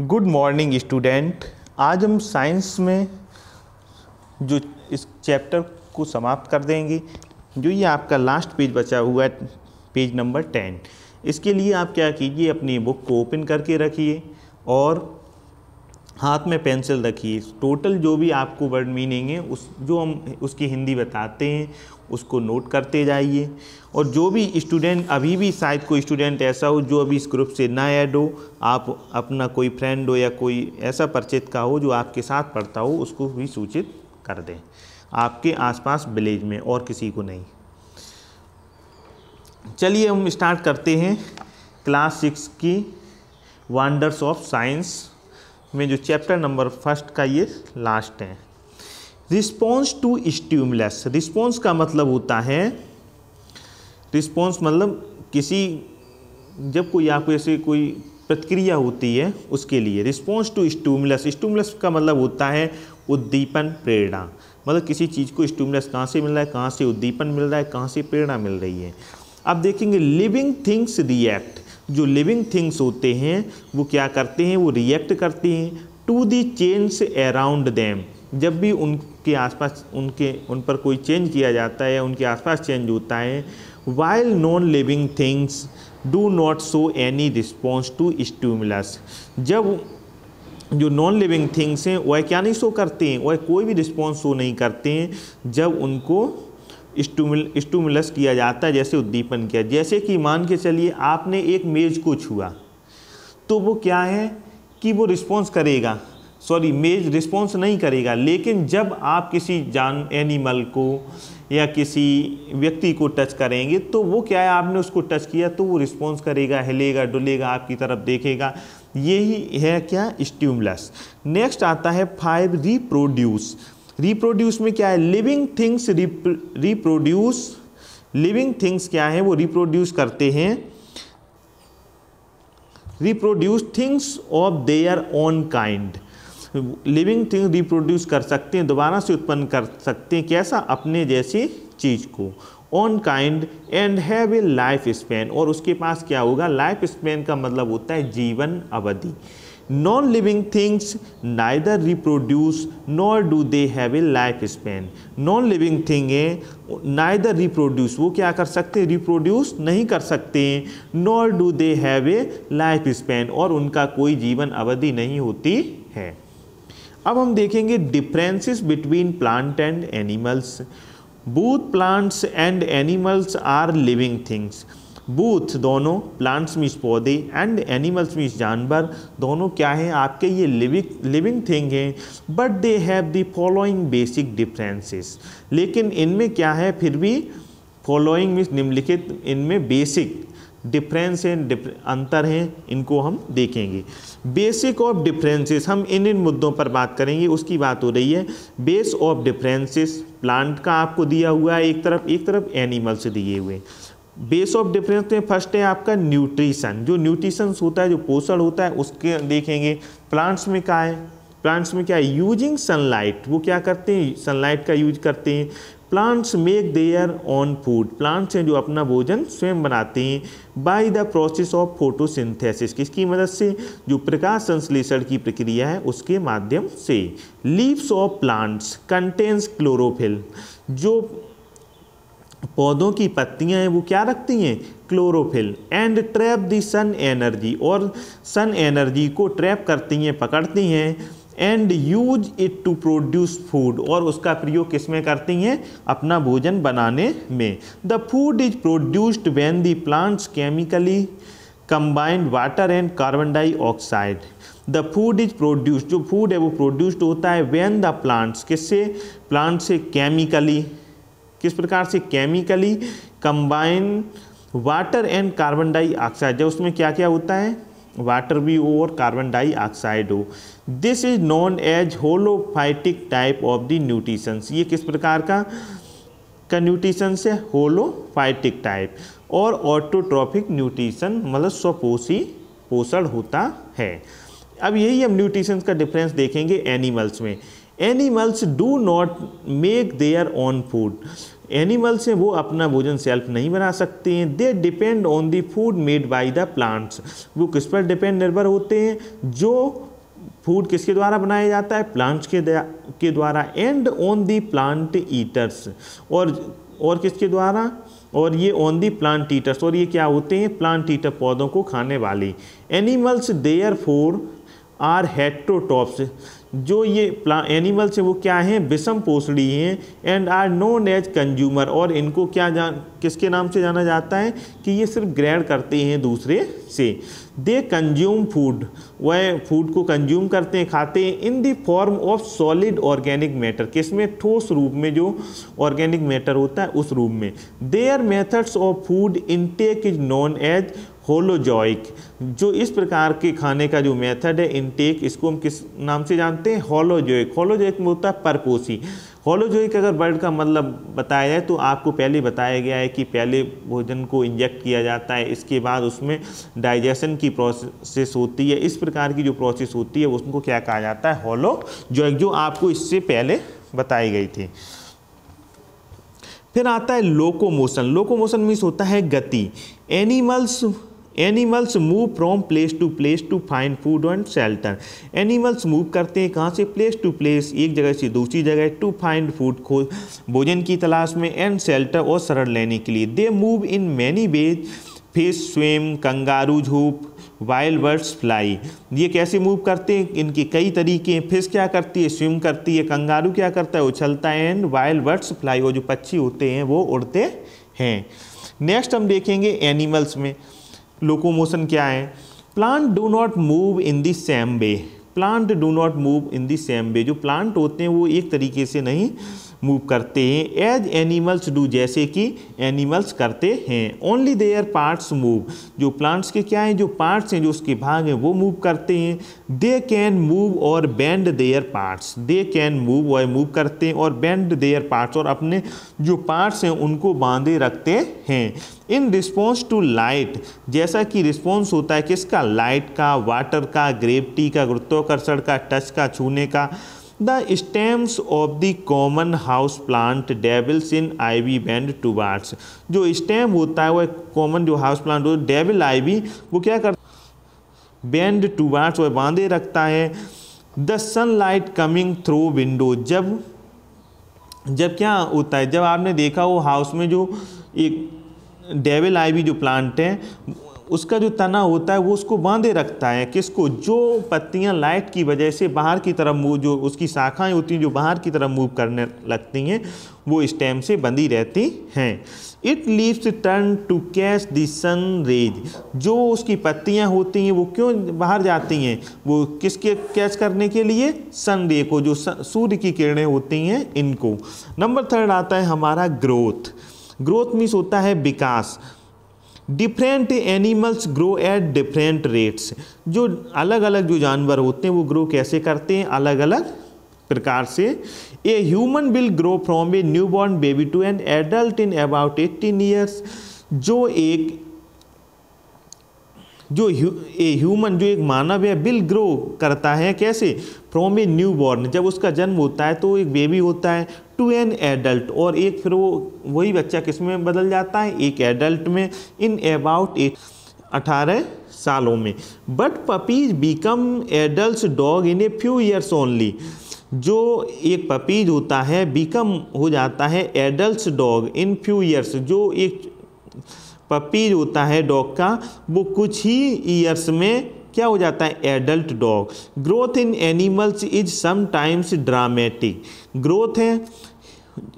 Good morning student. आज हम science में जो इस चैप्टर को समाप्त कर देंगे। जो ये आपका लास्ट पेज बचा हुआ है, पेज नंबर 10। इसके लिए आप क्या कीजिए, अपनी बुक को ओपन करके रखिए और हाथ में पेंसिल रखिए। टोटल जो भी आपको वर्ड मीनिंग है जो हम उसकी हिंदी बताते हैं उसको नोट करते जाइए। और जो भी स्टूडेंट, अभी भी शायद कोई स्टूडेंट ऐसा हो जो अभी इस ग्रुप से ना ऐड हो, आप अपना कोई फ्रेंड हो या कोई ऐसा परिचित का हो जो आपके साथ पढ़ता हो, उसको भी सूचित कर दें आपके आसपास विलेज में, और किसी को नहीं। चलिए हम स्टार्ट करते हैं क्लास 6 की वंडर्स ऑफ साइंस में जो चैप्टर नंबर 1 का ये लास्ट है। Response to stimulus. रिस्पॉन्स का मतलब होता है, रिस्पॉन्स मतलब किसी, जब कोई आपको ऐसे कोई प्रतिक्रिया होती है उसके लिए। रिस्पॉन्स टू स्टिमुलस, स्टिमुलस का मतलब होता है उद्दीपन, प्रेरणा। मतलब किसी चीज़ को स्टिमुलस कहाँ से मिल रहा है, कहाँ से उद्दीपन मिल रहा है, कहाँ से प्रेरणा मिल रही है। अब देखेंगे लिविंग थिंग्स रिएक्ट। जो लिविंग थिंग्स होते हैं वो क्या करते हैं, वो रिएक्ट करते हैं to the change around them. जब भी उनके आसपास उन पर कोई चेंज किया जाता है या उनके आसपास चेंज होता है। While non living things do not show any response to stimulus. जब जो नॉन लिविंग थिंग्स हैं वह क्या नहीं शो करते हैं, वह कोई भी रिस्पॉन्स शो नहीं करते हैं जब उनको स्टिमुलस किया जाता है, जैसे उद्दीपन किया। जैसे कि मान के चलिए आपने एक मेज को छुआ, तो वो क्या है कि वो रिस्पॉन्स करेगा, मेज रिस्पॉन्स नहीं करेगा। लेकिन जब आप किसी एनिमल को या किसी व्यक्ति को टच करेंगे तो वो क्या है, आपने उसको टच किया तो वो रिस्पॉन्स करेगा, हिलेगा, डुलेगा, आपकी तरफ देखेगा। यही है क्या, स्टिमुलस। नेक्स्ट आता है 5 रिप्रोड्यूस। रिप्रोड्यूस में क्या है, living things reproduce. Living things क्या है, वो रिप्रोड्यूस करते हैं, reproduce things of their own kind. Living thing reproduce कर सकते हैं, दोबारा से उत्पन्न कर सकते हैं, कैसा, अपने जैसी चीज़ को, on kind, and have a life span. और उसके पास क्या होगा, लाइफ स्पैन का मतलब होता है जीवन अवधि। Non living things neither reproduce nor do they have a life span. Non living thing है, नाइदर रिप्रोड्यूस, वो क्या कर सकते हैं, रिप्रोड्यूस नहीं कर सकते हैं, nor do they have a life span, और उनका कोई जीवन अवधि नहीं होती है। अब हम देखेंगे differences between plant and animals. Both plants and animals are living things. Both दोनों, प्लांट्स मीन्स पौधे एंड एनिमल्स मीन्स जानवर, दोनों क्या हैं आपके, ये लिविंग थिंग हैं। But they have the following basic differences. लेकिन इनमें क्या है, फिर भी फॉलोइंग मीन्स निम्नलिखित, इनमें बेसिक डिफरेंस है, अंतर हैं, इनको हम देखेंगे। बेसिक ऑफ डिफरेंसेस, हम इन मुद्दों पर बात करेंगे, उसकी बात हो रही है। बेस ऑफ डिफरेंसेस, प्लांट का आपको दिया हुआ है एक तरफ एनिमल्स दिए हुए। बेस ऑफ डिफरेंस में फर्स्ट है आपका न्यूट्रिशन। जो न्यूट्रिशन होता है, जो पोषण होता है, उसके देखेंगे। प्लांट्स में क्या है, प्लांट्स में क्या है, यूजिंग सनलाइट, वो क्या करते हैं, सनलाइट का यूज करते हैं। Plants make their on food, plants हैं जो अपना भोजन स्वयं बनाते हैं। By the process of photosynthesis, किसकी मदद से, जो प्रकाश संश्लेषण की प्रक्रिया है उसके माध्यम से। Leaves of plants contains chlorophyll, जो पौधों की पत्तियां हैं वो क्या रखती हैं, chlorophyll. And trap the sun energy, और सन एनर्जी को ट्रैप करती हैं, पकड़ती हैं। And use it to produce food, और उसका प्रयोग किस में करती हैं, अपना भोजन बनाने में। The food is produced when the plants chemically combined water and carbon dioxide. The food is produced, जो फूड है वो प्रोड्यूस्ड होता है व्हेन द प्लांट्स, किससे, प्लांट से, केमिकली, किस प्रकार से, chemically combine water and carbon dioxide, जब उसमें क्या क्या होता है, वाटर भी हो और कार्बन डाइऑक्साइड हो। This is known as holophytic type of the nutritions, ये किस प्रकार का न्यूट्रिशन है, होलोफाइटिक टाइप। और ऑटोट्रॉफिक न्यूट्रिशन मतलब स्वपोषी पोषण होता है। अब यही हम न्यूट्रिशन का डिफरेंस देखेंगे एनिमल्स में। Animals do not make their own food, animals हैं वो अपना भोजन सेल्फ नहीं बना सकते हैं। They depend on the food made by the plants, वो किस पर डिपेंड निर्भर होते हैं, जो फूड किसके द्वारा बनाया जाता है, प्लांट्स के द्वारा। And on the plant eaters, और किसके द्वारा, और ये ऑन दी प्लांट ईटर्स, और ये क्या होते हैं, प्लांट ईटर, पौधों को खाने वाले। एनिमल्स देयर फोर आर हेट्रोटॉप्स, जो ये एनिमल्स हैं वो क्या हैं, विषम पोषणी हैं। And are known as consumer, और इनको किसके नाम से जाना जाता है कि ये सिर्फ ग्रहण करते हैं दूसरे से। दे कंज्यूम फूड, वह फूड को कंज्यूम करते हैं, खाते हैं। In the form of solid organic matter, किसमें, ठोस रूप में, जो ऑर्गेनिक मैटर होता है उस रूप में। Their methods of food intake is known as holozoic, जो इस प्रकार के खाने का जो मेथड है इनटेक, इसको हम किस नाम से जानते हैं, होलोजोइक। होलोजोइक में होता है परपोषी। होलोजोइक अगर वर्ड का मतलब बताया जाए तो आपको पहले बताया गया है कि पहले भोजन को इंजेक्ट किया जाता है, इसके बाद उसमें डाइजेशन की प्रोसेस होती है। इस प्रकार की जो प्रोसेस होती है उसको क्या कहा जाता है, होलोजोइक, जो आपको इससे पहले बताई गई थी। फिर आता है लोकोमोशन। लोकोमोशन मीन्स होता है गति। Animals move from place to find food and shelter. Animals move करते हैं कहाँ से, प्लेस टू प्लेस, एक जगह से दूसरी जगह, टू फाइंड फूड, भोजन की तलाश में, एंड शेल्टर, और शरण लेने के लिए। They move in many ways, fish swim, kangaroo jump, wild birds fly. ये कैसे मूव करते हैं, इनके कई तरीके हैं। फिश क्या करती है, स्विम करती है। कंगारू क्या करता है, उछलता है। एंड वाइल्ड बर्ड्स फ्लाई, वो जो पक्षी होते हैं वो उड़ते हैं। नेक्स्ट हम देखेंगे एनिमल्स में लोकोमोशन क्या है। Plant do not move in the same way. Plant do not move in the same way, जो प्लांट होते हैं वो एक तरीके से नहीं मूव करते हैं। एज एनिमल्स डू, जैसे कि एनिमल्स करते हैं। ओनली देयर पार्ट्स मूव, जो प्लांट्स के क्या हैं, जो पार्ट्स हैं, जो उसके भाग हैं वो मूव करते हैं। दे कैन मूव और bend there parts, they can move, और मूव करते हैं, और बेंड देयर पार्ट्स, और अपने जो पार्ट्स हैं उनको बांधे रखते हैं। इन रिस्पॉन्स टू लाइट, जैसा कि रिस्पॉन्स होता है किसका, लाइट का, वाटर का, ग्रेविटी का, गुरुत्वाकर्षण का, टच का, छूने का। The stems of the common house plant devils in ivy bend towards, जो स्टेम होता है वह कॉमन जो हाउस प्लांट हो, डेविल आईवी, वो क्या करता है, बेंड टूवार्ड्स, वह बांधे रखता है। The sunlight coming through window, जब क्या होता है, जब आपने देखा वो हाउस में जो एक डेविल आईवी जो प्लांट है उसका जो तना होता है वो उसको बांधे रखता है, किसको, जो पत्तियां लाइट की वजह से बाहर की तरफ मूव, जो उसकी शाखाएं होती हैं जो बाहर की तरफ मूव करने लगती हैं, वो स्टेम से बंधी रहती हैं। It leaves turn to catch the sun rays, जो उसकी पत्तियां होती हैं वो क्यों बाहर जाती हैं, वो किसके कैच करने के लिए, सन रे को, जो सूर्य की किरणें होती हैं इनको। नंबर 3 आता है हमारा ग्रोथ। ग्रोथ मीन्स होता है विकास। Different animals grow at different rates, जो अलग अलग जो जानवर होते हैं वो ग्रो कैसे करते हैं, अलग अलग प्रकार से। A human will grow from a new born baby to an adult in about 18 years, जो एक मानव है विल ग्रो करता है कैसे, फ्रॉम ए न्यू बॉर्न, जब उसका जन्म होता है तो एक बेबी होता है, टू एन एडल्ट, और एक फिर वही बच्चा किस में बदल जाता है, एक एडल्ट में, इन अबाउट 18 सालों में। But puppies become adult dog in a few years only, जो एक पपीज होता है बिकम हो जाता है adult dog in few years, जो एक पपीज होता है डॉग का वो कुछ ही ईयर्स में क्या हो जाता है, adult dog. Growth in animals is sometimes dramatic, growth है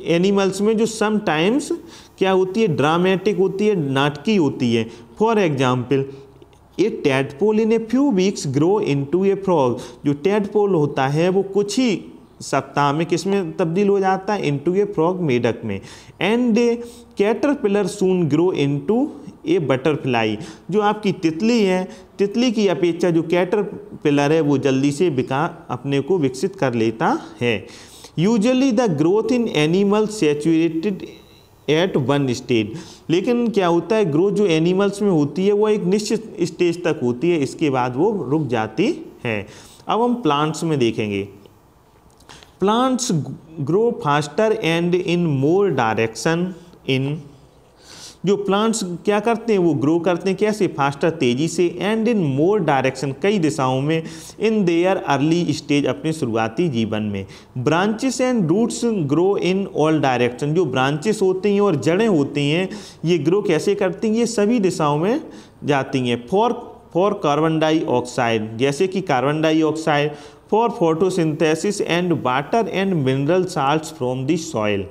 एनिमल्स में जो समटाइम्स क्या होती है, ड्रामेटिक होती है, नाटकी होती है। For example A tadpole in a few weeks grow into A frog, जो टैडपोल होता है वो कुछ ही सप्ताह में किस में तब्दील हो जाता है, इनटू ए फ्रॉग, मेढक में। And A caterpillar soon grow into A butterfly, जो आपकी तितली है, तितली की अपेक्षा जो कैटरपिलर है वो जल्दी से अपने को विकसित कर लेता है। Usually the growth in animal saturated at one stage, लेकिन क्या होता है ग्रोथ जो एनिमल्स में होती है वो एक निश्चित स्टेज तक होती है, इसके बाद वो रुक जाती है। अब हम प्लांट्स में देखेंगे। Plants grow faster and in more direction in जो प्लांट्स क्या करते हैं, वो ग्रो करते हैं कैसे, फास्टर, तेजी से, एंड इन मोर डायरेक्शन, कई दिशाओं में, इन देयर अर्ली स्टेज, अपने शुरुआती जीवन में। Branches and roots grow in all direction, जो ब्रांचेस होती हैं और जड़ें होती हैं ये ग्रो कैसे करती हैं, ये सभी दिशाओं में जाती हैं। फॉर कार्बन डाइऑक्साइड, जैसे कि carbon dioxide, for photosynthesis and water and mineral salts from the soil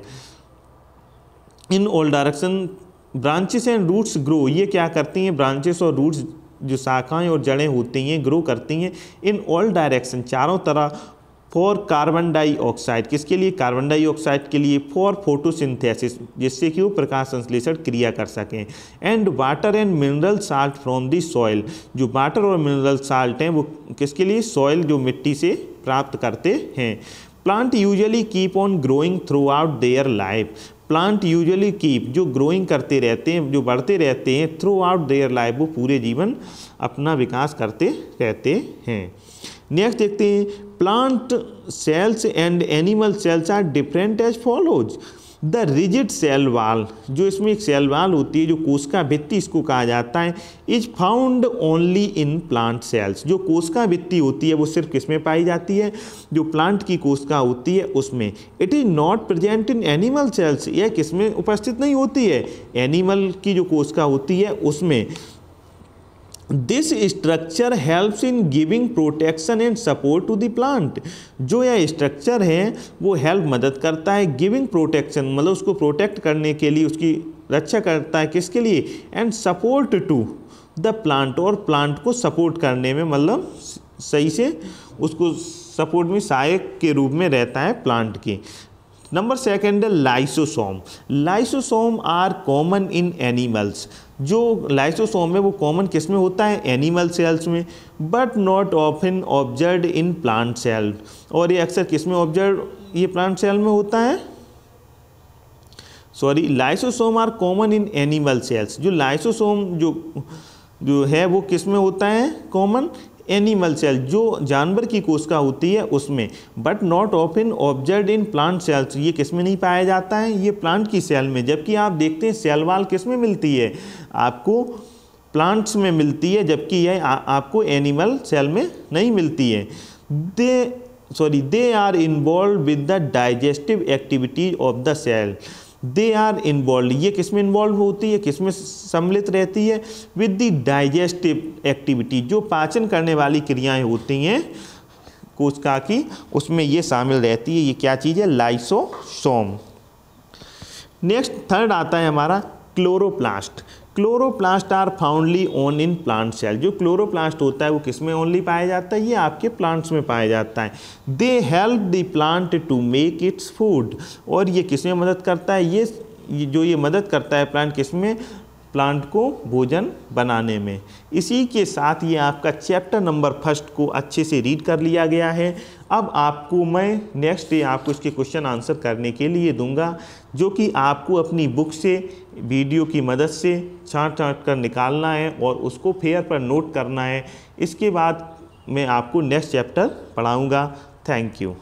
in all direction. Branches and roots grow, ये क्या करती हैं, ब्रांचेस और रूट्स जो शाखाएं और जड़ें होती हैं ग्रो करती हैं इन ऑल डायरेक्शन, चारों तरह। फॉर कार्बन डाइऑक्साइड, किसके लिए, कार्बन डाइऑक्साइड के लिए। फॉर फोटोसिंथेसिस, जिससे कि वो प्रकाश संश्लेषण क्रिया कर सकें। And water and mineral salt from the soil, जो वाटर और मिनरल साल्ट हैं वो किसके लिए, सॉइल, जो मिट्टी से प्राप्त करते हैं। Plant usually keep on growing through out their life, plant usually keep, जो ग्रोइंग करते रहते हैं, जो बढ़ते रहते हैं, थ्रू आउट देयर लाइफ, वो पूरे जीवन अपना विकास करते रहते हैं। नेक्स्ट देखते हैं, plant cells and animal cells are different as follows. The rigid cell wall, जो इसमें एक सेल वाल होती है, जो कोशिका भित्ति इसको कहा जाता है, is found only in plant cells, जो कोशिका भित्ति होती है वो सिर्फ किसमें पाई जाती है, जो प्लांट की कोशिका होती है उसमें। It is not present in animal sales, यह किसमें उपस्थित नहीं होती है, एनिमल की जो कोशिका होती है उसमें। This structure helps in giving protection and support to the plant, जो यह स्ट्रक्चर है वो हेल्प मदद करता है, गिविंग प्रोटेक्शन मतलब उसको प्रोटेक्ट करने के लिए, उसकी रक्षा करता है, किसके लिए, and support to the plant, और प्लांट को सपोर्ट करने में मतलब सही से उसको सपोर्ट में सहायक के रूप में रहता है प्लांट के। नंबर सेकेंड है lysosome. Lysosome are common in animals, जो लाइसोसोम है वो कॉमन किस में होता है, एनिमल सेल्स में, but not often observed in plant cell, और ये अक्सर किस में ऑब्जर्व, ये प्लांट सेल में होता है, sorry, lysosome are common in animal cells, जो लाइसोसोम जो है वो किस में होता है, कॉमन, एनिमल सेल, जो जानवर की कोशिका होती है उसमें, but not often observed in plant cells, ये किस में नहीं पाया जाता है, ये प्लांट की सेल में। जबकि आप देखते हैं सेल वाल किस में मिलती है, आपको प्लांट्स में मिलती है, जबकि यह आपको एनिमल सेल में नहीं मिलती है। They are involve with the digestive activities of the cell, they are involve, ये किस में इन्वॉल्व होती है, किस में सम्मिलित रहती है, विद द डाइजेस्टिव एक्टिविटी, जो पाचन करने वाली क्रियाएं होती हैं कोशिका की उसमें ये शामिल रहती है। ये क्या चीज़ है, लाइसोसोम। नेक्स्ट थर्ड आता है हमारा chloroplast. Chloroplast are found only on in plant cell, जो क्लोरोप्लास्ट होता है वो किस में ओनली पाया जाता है, ये आपके प्लांट्स में पाया जाता है। They help the plant to make its food, और ये किस में मदद करता है, ये मदद करता है प्लांट किस में, प्लांट को भोजन बनाने में। इसी के साथ ये आपका चैप्टर नंबर फर्स्ट को अच्छे से रीड कर लिया गया है। अब आपको मैं नेक्स्ट डे आपको इसके क्वेश्चन आंसर करने के लिए दूंगा, जो कि आपको अपनी बुक से वीडियो की मदद से छाँट कर निकालना है और उसको फेयर पर नोट करना है। इसके बाद मैं आपको नेक्स्ट चैप्टर पढ़ाऊँगा। Thank you.